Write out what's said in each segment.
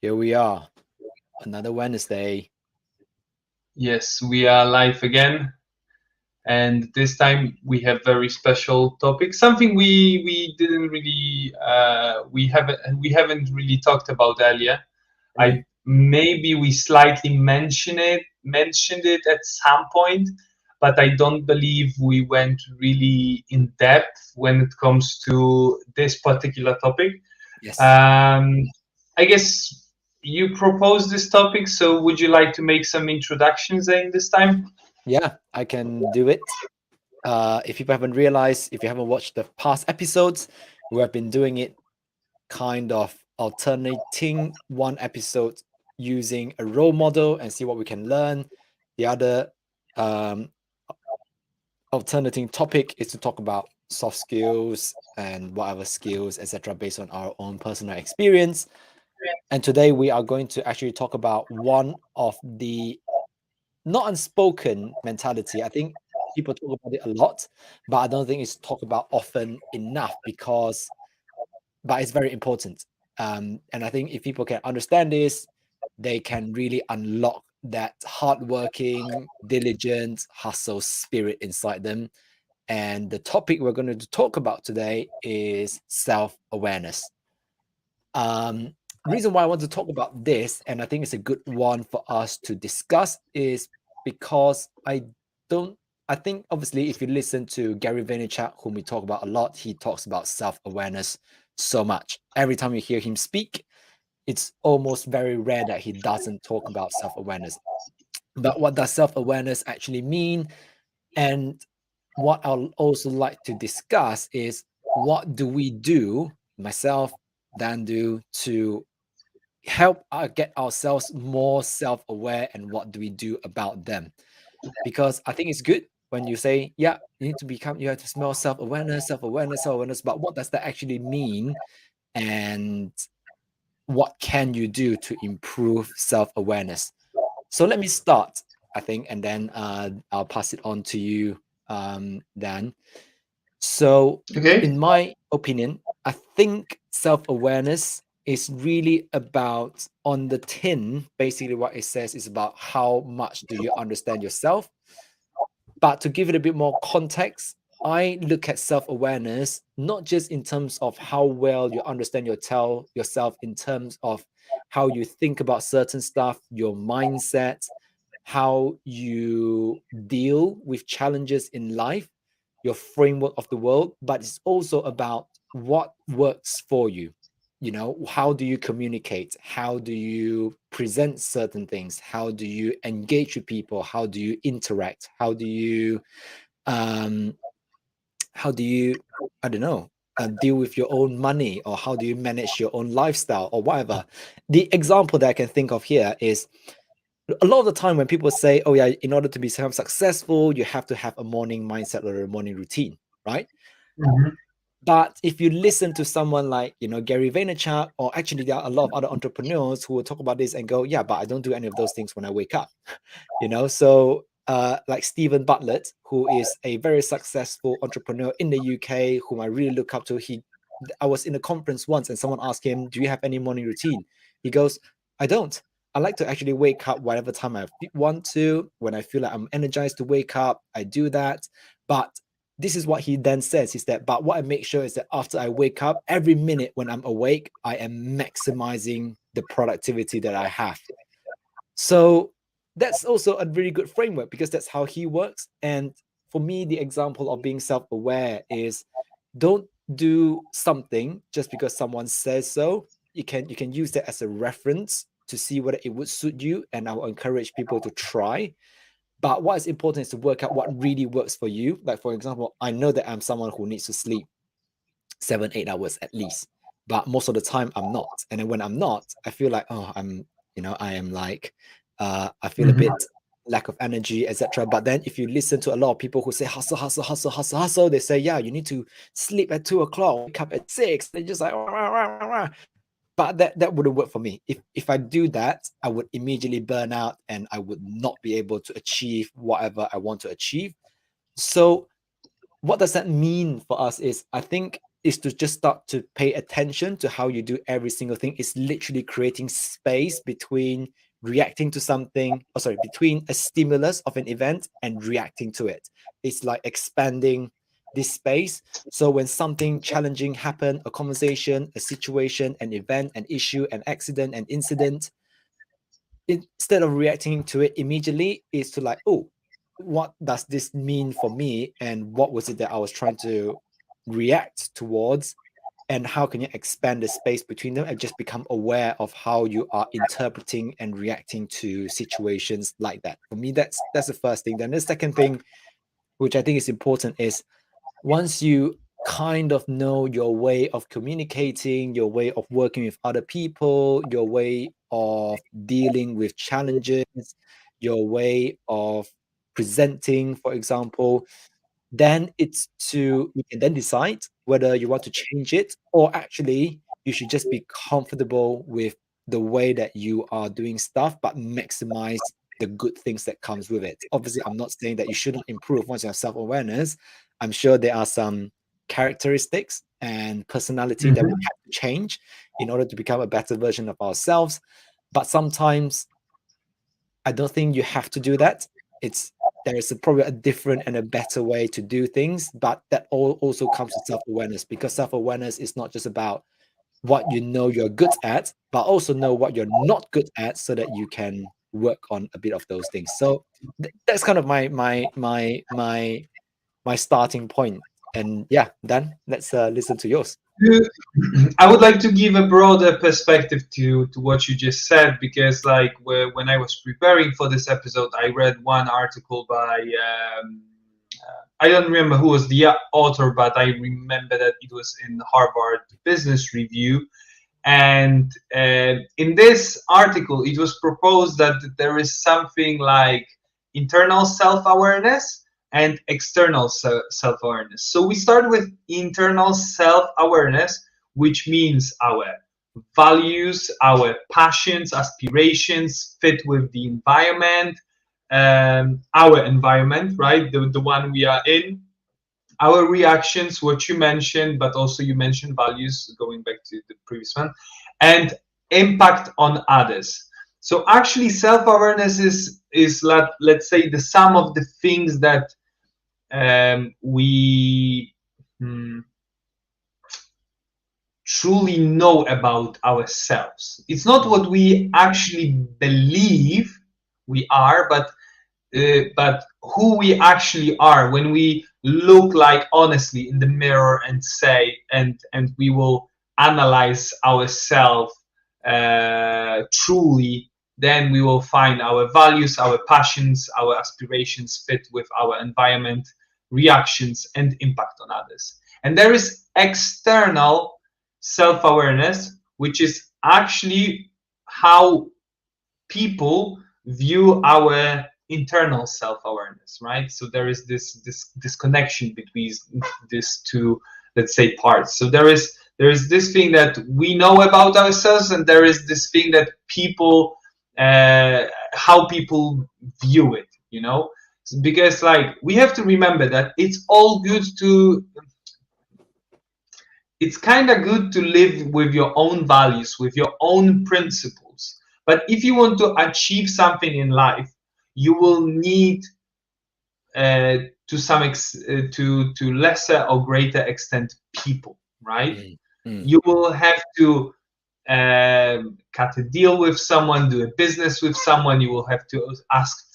Here we are, another Wednesday. Yes, we are live again, and this time we have very special topic. Something we didn't really we haven't really talked about earlier. Mm. Maybe we slightly mentioned it at some point, but I don't believe we went really in depth when it comes to this particular topic. Yes. Um, I guess you proposed this topic, so would you like to make some introductions in this time? Yeah, I can do it. If people haven't realized, if you haven't watched the past episodes, we have been doing it kind of alternating one episode using a role model and see what we can learn. The other um, alternating topic is to talk about soft skills and whatever skills, etc., based on our own personal experience. And today we are going to actually talk about one of the not unspoken mentality. I think people talk about it a lot, but I don't think it's talked about often enough but it's very important. And I think if people can understand this, they can really unlock that hardworking, diligent, hustle spirit inside them. And the topic we're going to talk about today is self-awareness. Reason why I want to talk about this, and I think it's a good one for us to discuss, is because don't. I think obviously, if you listen to Gary Vaynerchuk, whom we talk about a lot, he talks about self-awareness so much. Every time you hear him speak, it's almost very rare that he doesn't talk about self-awareness. But what does self-awareness actually mean? And what I'll also like to discuss is what do we do, myself, Dan, do to help get ourselves more self-aware, and what do we do about them? Because I think it's good when you say, yeah, you have to smell self-awareness, self-awareness, self-awareness, but what does that actually mean? And what can you do to improve self-awareness? So let me start, I think, and then I'll pass it on to you, Dan. So, Okay. in my opinion, I think self awareness is really about on the tin. Basically, what it says is about how much do you understand yourself. But to give it a bit more context, I look at self awareness not just in terms of how well you understand yourself, in terms of how you think about certain stuff, your mindset, how you deal with challenges in life, your framework of the world, but it's also about what works for you. You know, how do you communicate? How do you present certain things? How do you engage with people? How do you interact? Um, how do you, I don't know, deal with your own money, or how do you manage your own lifestyle or whatever? The example that I can think of here is a lot of the time when people say, oh yeah, in order to become successful, you have to have a morning mindset or a morning routine, right? Mhm. But if you listen to someone like, Gary Vaynerchuk, or actually there are a lot of other entrepreneurs who will talk about this and go, yeah, but I don't do any of those things when I wake up. So like Stephen Bartlett, who is a very successful entrepreneur in the UK, whom I really look up to. I was in a conference once and someone asked him, do you have any morning routine? He goes, I don't. I like to actually wake up whatever time I want to. When I feel like I'm energized to wake up, I do that. But this is what he then says, is that, but what I make sure is that after I wake up, every minute when I'm awake, I am maximizing the productivity that I have. So that's also a really good framework, because that's how he works. And for me, the example of being self-aware is, don't do something just because someone says so. You can use that as a reference to see whether it would suit you, and I will encourage people to try. But what is important is to work out what really works for you. Like, for example, I know that I'm someone who needs to sleep 7-8 hours at least, but most of the time I'm not. And then when I'm not, I feel like, oh, I am like, I feel a Mhm. bit lack of energy, etc. But then if you listen to a lot of people who say hustle, hustle, hustle, hustle, hustle, they say, yeah, you need to sleep at 2 o'clock, wake up at 6. They're just like, rah, rah, rah, rah, rah. But that wouldn't work for me. If I do that, I would immediately burn out, and I would not be able to achieve whatever I want to achieve. So what does that mean for us is, I think is to just start to pay attention to how you do every single thing. It's literally creating space between reacting to something, or sorry, between a stimulus of an event and reacting to it. It's like expanding this space. So when something challenging happen, a conversation, a situation, an event, an issue, an accident, an incident, instead of reacting to it immediately, is to like, oh, what does this mean for me, and what was it that I was trying to react towards, and how can you expand the space between them and just become aware of how you are interpreting and reacting to situations like that. For me, that's the first thing. Then the second thing, which I think is important, is once you kind of know your way of communicating, your way of working with other people, your way of dealing with challenges, your way of presenting, for example, then it's to you can then decide whether you want to change it, or actually you should just be comfortable with the way that you are doing stuff, but maximize the good things that comes with it. Obviously, I'm not saying that you shouldn't improve once you have self-awareness. I'm sure there are some characteristics and personality that we Mhm. have to change in order to become a better version of ourselves. But sometimes I don't think you have to do that. It's there is probably a different and a better way to do things, but that all also comes with self-awareness, because self-awareness is not just about what you know you're good at, but also know what you're not good at so that you can work on a bit of those things. So that's kind of my starting point. And yeah, Dan, let's listen to yours. I would like to give a broader perspective to what you just said, because like when I was preparing for this episode, I read one article by I don't remember who was the author, but I remember that it was in Harvard Business Review. And in this article, it was proposed that there is something like internal self-awareness and external self-awareness. So we start with internal self-awareness, which means our values, our passions, aspirations fit with the environment, our environment, right? The one we are in, our reactions, what you mentioned, but also you mentioned values, going back to the previous one, and impact on others. So actually, self-awareness is let's say the sum of the things that we truly know about ourselves. It's not what we actually believe we are, but who we actually are when we look like honestly in the mirror and say and we will analyze ourselves truly. Then we will find our values, our passions, our aspirations fit with our environment, reactions, and impact on others. And there is external self-awareness, which is actually how people view our internal self-awareness, right? So there is this connection between these two, let's say, parts. So there is this thing that we know about ourselves, and there is this thing that people how people view it, because like we have to remember that it's kind of good to live with your own values, with your own principles. But if you want to achieve something in life, you will need to lesser or greater extent people, right? Mm, mm, You will have to cut a deal with someone, do a business with someone. You will have to ask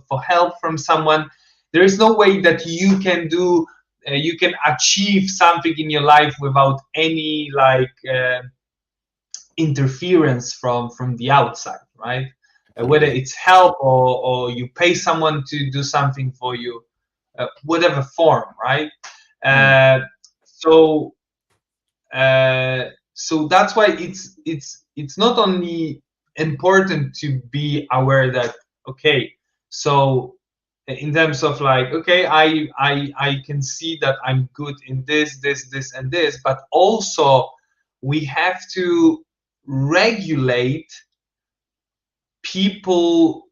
for help from someone. There is no way that you can achieve something in your life without any interference from the outside, right? Whether absolutely. it's help or you pay someone to do something for you, whatever form, right? Mm, Uh, so so that's why it's not only important to be aware that, okay, so in terms of like, okay, I can see that I'm good in this and this, but also we have to regulate people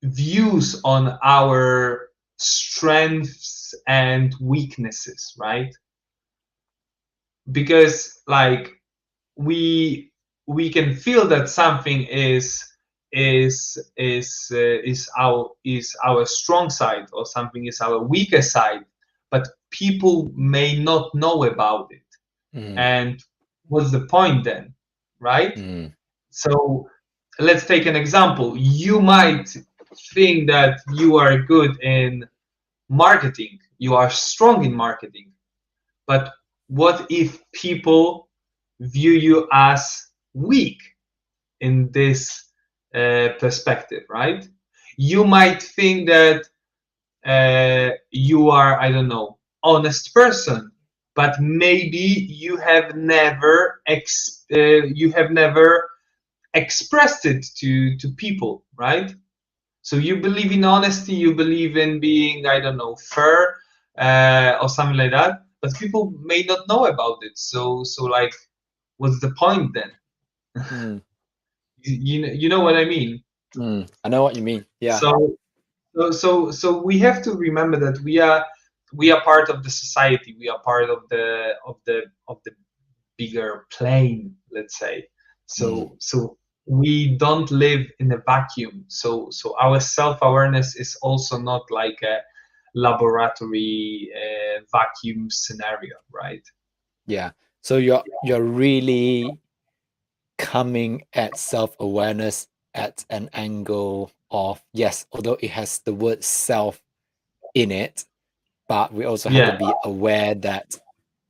views on our strengths and weaknesses, right? because like we can feel that something is our strong side, or something is our weaker side, but people may not know about it. Mm, And what's the point then, right? mm, So let's take an example. You might think that you are good in marketing, you are strong in marketing, but what if people view you as weak in this perspective, right? You might think that you are, I don't know, honest person, but maybe you have never expressed it to people, right? So you believe in honesty, you believe in being, I don't know, fair, or something like that, but people may not know about it. So like, what's the point then? mm, You know what I mean? I know what you mean. Yeah. So we have to remember that we are part of the society. We are part of the bigger plane, let's say. Mm, So we don't live in a vacuum. So our self-awareness is also not like a laboratory vacuum scenario, right? yeah. So you're really coming at self-awareness at an angle of, yes, although it has the word self in it, but we also have to Yeah. be aware that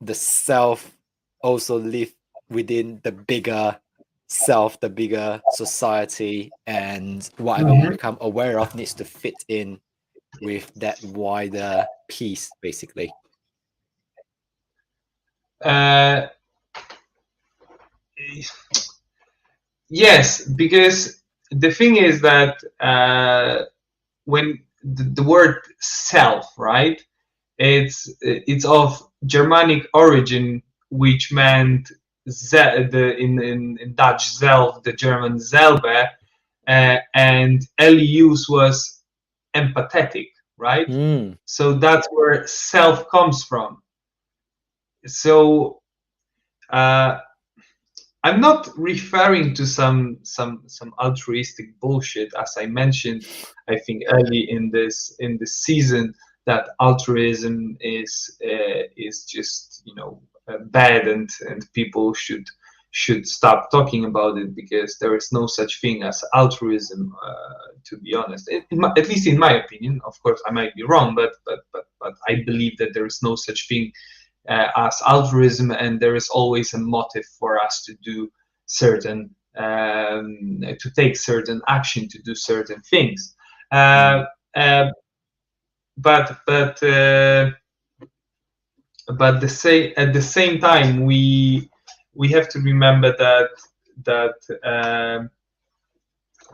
the self also live within the bigger self, the bigger society, and whatever we Mhm. become aware of needs to fit in with that wider piece, basically. Uh, yes, because the thing is that when the word self, right? It's of Germanic origin, which meant in Dutch zelf, the German selber, and Elius was empathetic, right? Mm, So that's where self comes from. So uh, I'm not referring to some altruistic bullshit, as I mentioned. I think early in this season, that altruism is just bad, and people should stop talking about it, because there is no such thing as altruism. To be honest, at least in my opinion. Of course, I might be wrong, but I believe that there is no such thing as altruism, and there is always a motive for us to do to take certain action, to do certain things. Uh, mm, uh, but but uh, but at the same time, we have to remember that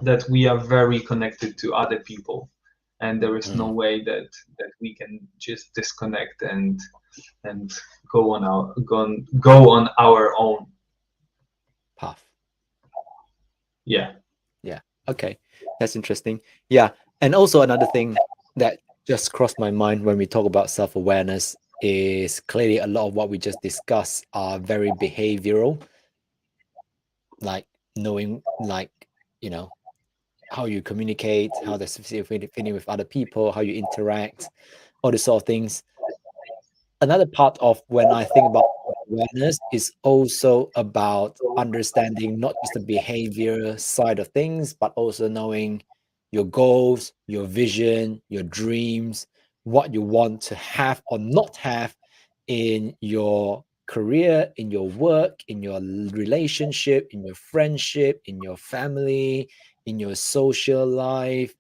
that we are very connected to other people, and there is no mm. way that we can just disconnect and go on our own. Path. Yeah. Yeah. Okay. That's interesting. Yeah. And also another thing that just crossed my mind when we talk about self-awareness is clearly a lot of what we just discussed are very behavioral, like knowing, like, you know, how you communicate, how that's fitting with other people, how you interact, all these sort of things. Another part of when I think about awareness is also about understanding not just the behavior side of things, but also knowing your goals, your vision, your dreams, what you want to have or not have in your career, in your work, in your relationship, in your friendship, in your family, in your social life,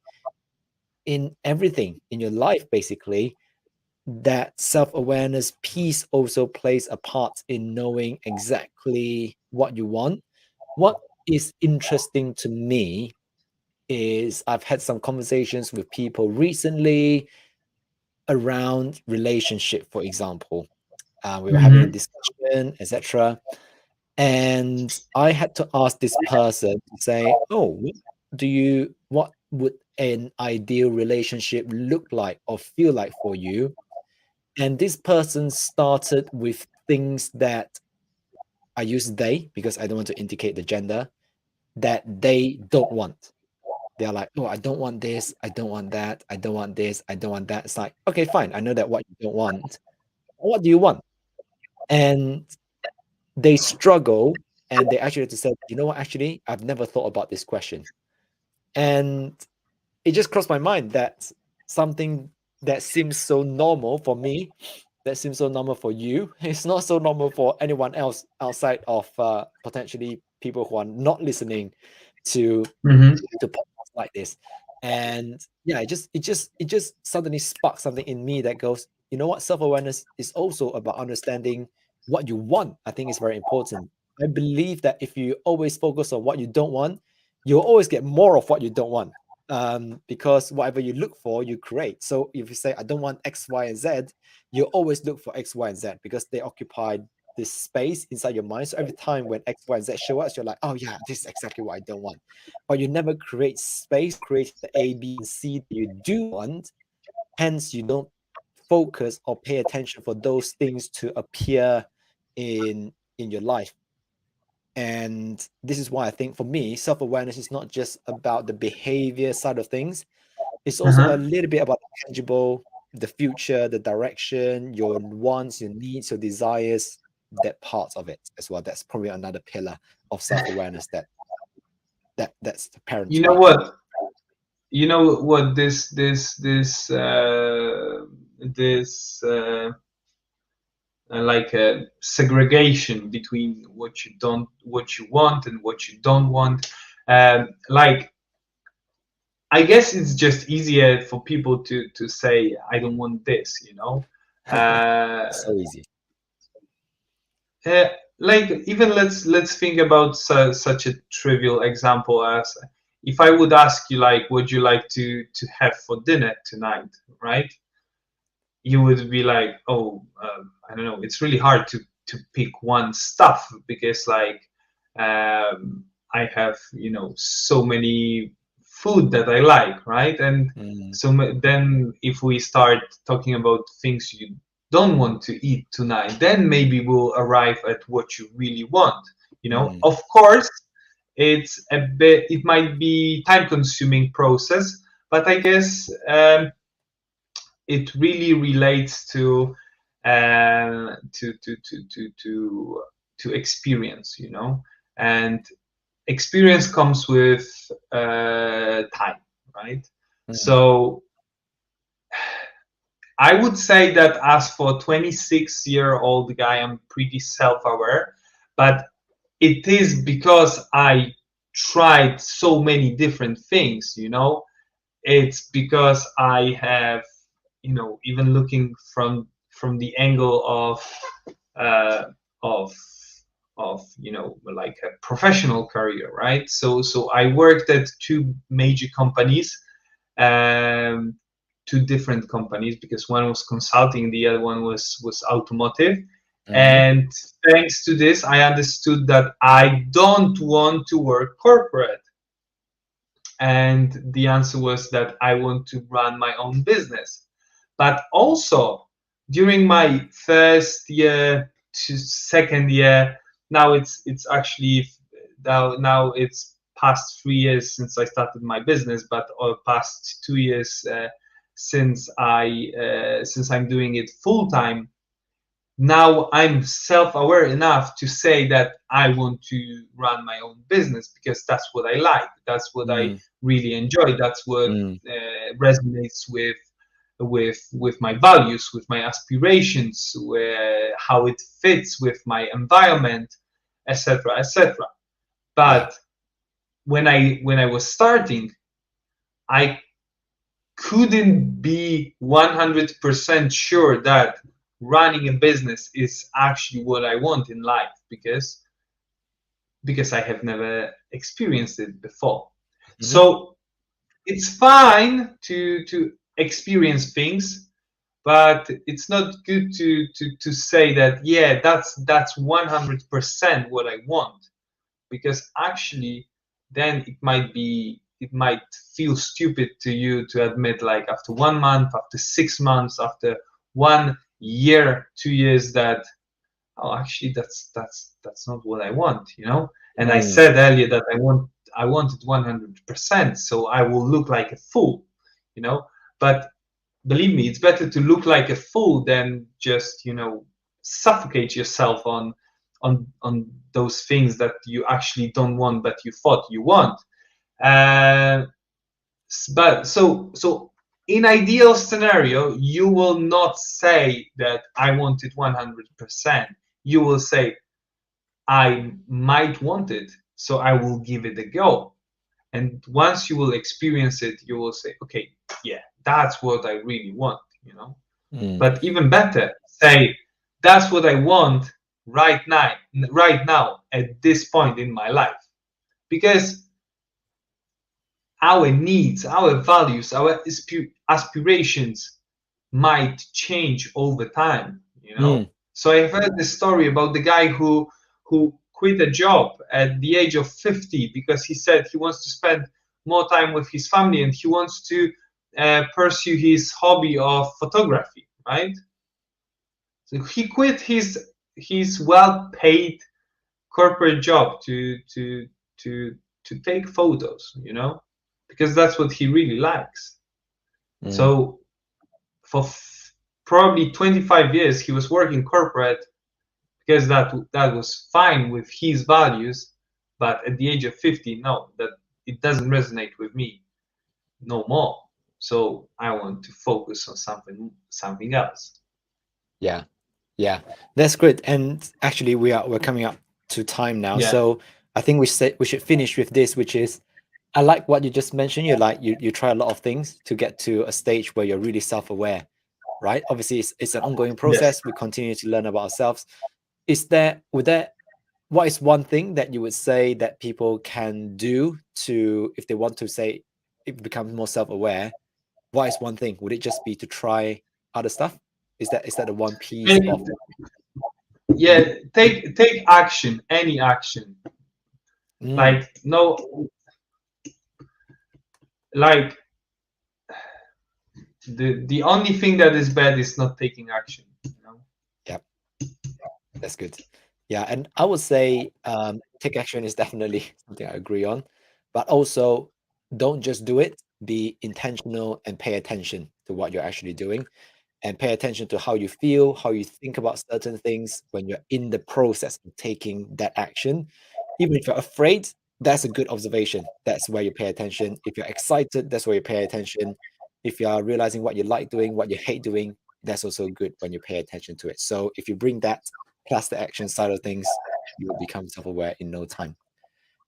in everything in your life, basically. That self-awareness piece also plays a part in knowing exactly what you want. What is interesting to me is I've had some conversations with people recently around relationship, for example. We were having a Hmm. discussion, etc. And I had to ask this person to say, "Oh, what would an ideal relationship look like or feel like for you?" And this person started with things that I use they because I don't want to indicate the gender, that they don't want. They're like, oh, I don't want this, I don't want that, I don't want this, I don't want that. It's like, okay, fine, I know that what you don't want. What do you want? And they struggle, and they actually have to say, you know what, actually, I've never thought about this question. And it just crossed my mind that something that seems so normal for me, that seems so normal for you, it's not so normal for anyone else outside of potentially people who are not listening to Mm-hmm. podcasts like this. And yeah, it just suddenly sparked something in me that goes, you know what, self-awareness is also about understanding what you want. I think it's very important. I believe that if you always focus on what you don't want, you'll always get more of what you don't want, because whatever you look for, you create. So if you say, I don't want X, Y, and Z, you always look for X, Y, and Z because they occupy this space inside your mind. So every time when X, Y, and Z show up, you're like, oh yeah, this is exactly what I don't want. But you never create space, create the A, B, and C that you do want. Hence, you don't focus or pay attention for those things to appear in your life. And this is why I think for me, self-awareness is not just about the behavior side of things. It's also a Uh-huh. little bit about the tangible, the future, the direction, your wants, your needs, your desires, that part of it as well. That's probably another pillar of self-awareness that's apparent You to know me. what? You know what? This like a segregation between what you want and what you don't want. Like, I guess it's just easier for people to say I don't want this, you know. Uh, So easy. uh, like, even let's think about such a trivial example as if I would ask you, like, would you like to have for dinner tonight, right? You would be like, oh, I don't know. It's really hard to pick one stuff because, like, I have, so many food that I like, right? And Mm, so then if we start talking about things you don't want to eat tonight, then maybe we'll arrive at what you really want. mm, Of course, it might be time consuming process, but I guess it really relates to experience, and experience comes with time, right? mm, So I would say that as for 26-year-old guy, I'm pretty self-aware, but it is because I tried so many different things, it's because I have, even looking from the angle uh, of like a professional career, right? So I worked at two major companies, um, two different companies, because one was consulting, the other one was automotive. mm, And thanks to this, I understood that I don't want to work corporate. And the answer was that I want to run my own business. But also during my first year to second year, now it's actually now it's past 3 years since I started my business, but past 2 years since I'm doing it full time. Now I'm self-aware enough to say that I want to run my own business because that's what I like. That's what I mm, really enjoy. That's what mm. resonates with my values, with my aspirations, how it fits with my environment, etc., etc. Yeah. But when I was starting, I couldn't be 100% sure that running a business is actually what I want in life because I have never experienced it before. Hmm. So it's fine to experience things, but it's not good to say that, yeah, that's 100% what I want, because actually then it might feel stupid to you to admit, like, after 1 month, after 6 months, after 1 year, 2 years, that oh, actually that's not what I want, you know. And I Mm, said earlier that I wanted 100%, so I will look like a fool, you know. But believe me, it's better to look like a fool than just, you know, suffocate yourself on those things that you actually don't want but you thought you want. uh, but so in ideal scenario, you will not say that I want it 100%. You will say I might want it, so I will give it a go. And once you will experience it, you will say, okay, yeah, that's what I really want, you know. mm, But even better, say that's what I want right now at this point in my life. Because our needs, our values, our aspirations might change over time, you know. mm, So I've heard this story about the guy who quit a job at the age of 50 because he said he wants to spend more time with his family and he wants to pursue his hobby of photography, right? So he quit his well-paid corporate job to to take photos, you know, because that's what he really likes. mm. So for probably 25 years he was working corporate because that was fine with his values, but at the age of 50, no, that it doesn't resonate with me no more. So I want to focus on something else. Yeah, yeah, that's great. And actually, we're coming up to time now, Yeah. so I think we should finish with this, which is I like what you just mentioned. You try a lot of things to get to a stage where you're really self-aware, right? Obviously, it's an ongoing Yes. process. We continue to learn about ourselves. Is there would there what is one thing that you would say that people can do to if they want to say it becomes more self-aware? What is one thing? Would it just be to try other stuff? Is that the one piece of Yeah, take action, any action. mm, Like no, like the only thing that is bad is not taking action, you know. yeah, that's good. Yeah, and I would say take action is definitely something I agree on, but also don't just do it. Be intentional and pay attention to what you're actually doing, and pay attention to how you feel, how you think about certain things when you're in the process of taking that action. Even if you're afraid, that's a good observation. That's where you pay attention. If you're excited, that's where you pay attention. If you are realizing what you like doing, what you hate doing, that's also good when you pay attention to it. So if you bring that plus the action side of things, you will become self-aware in no time.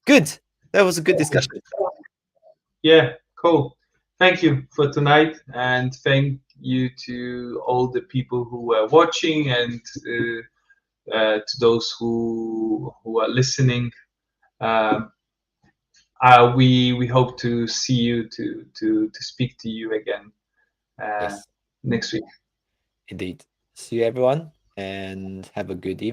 Good. That was a good discussion. Yeah, cool. Thank you for tonight, and thank you to all the people who were watching and to those who are listening. Um, we hope to see you to speak to you again uh, Yes, next week. indeed. See you everyone and have a good evening.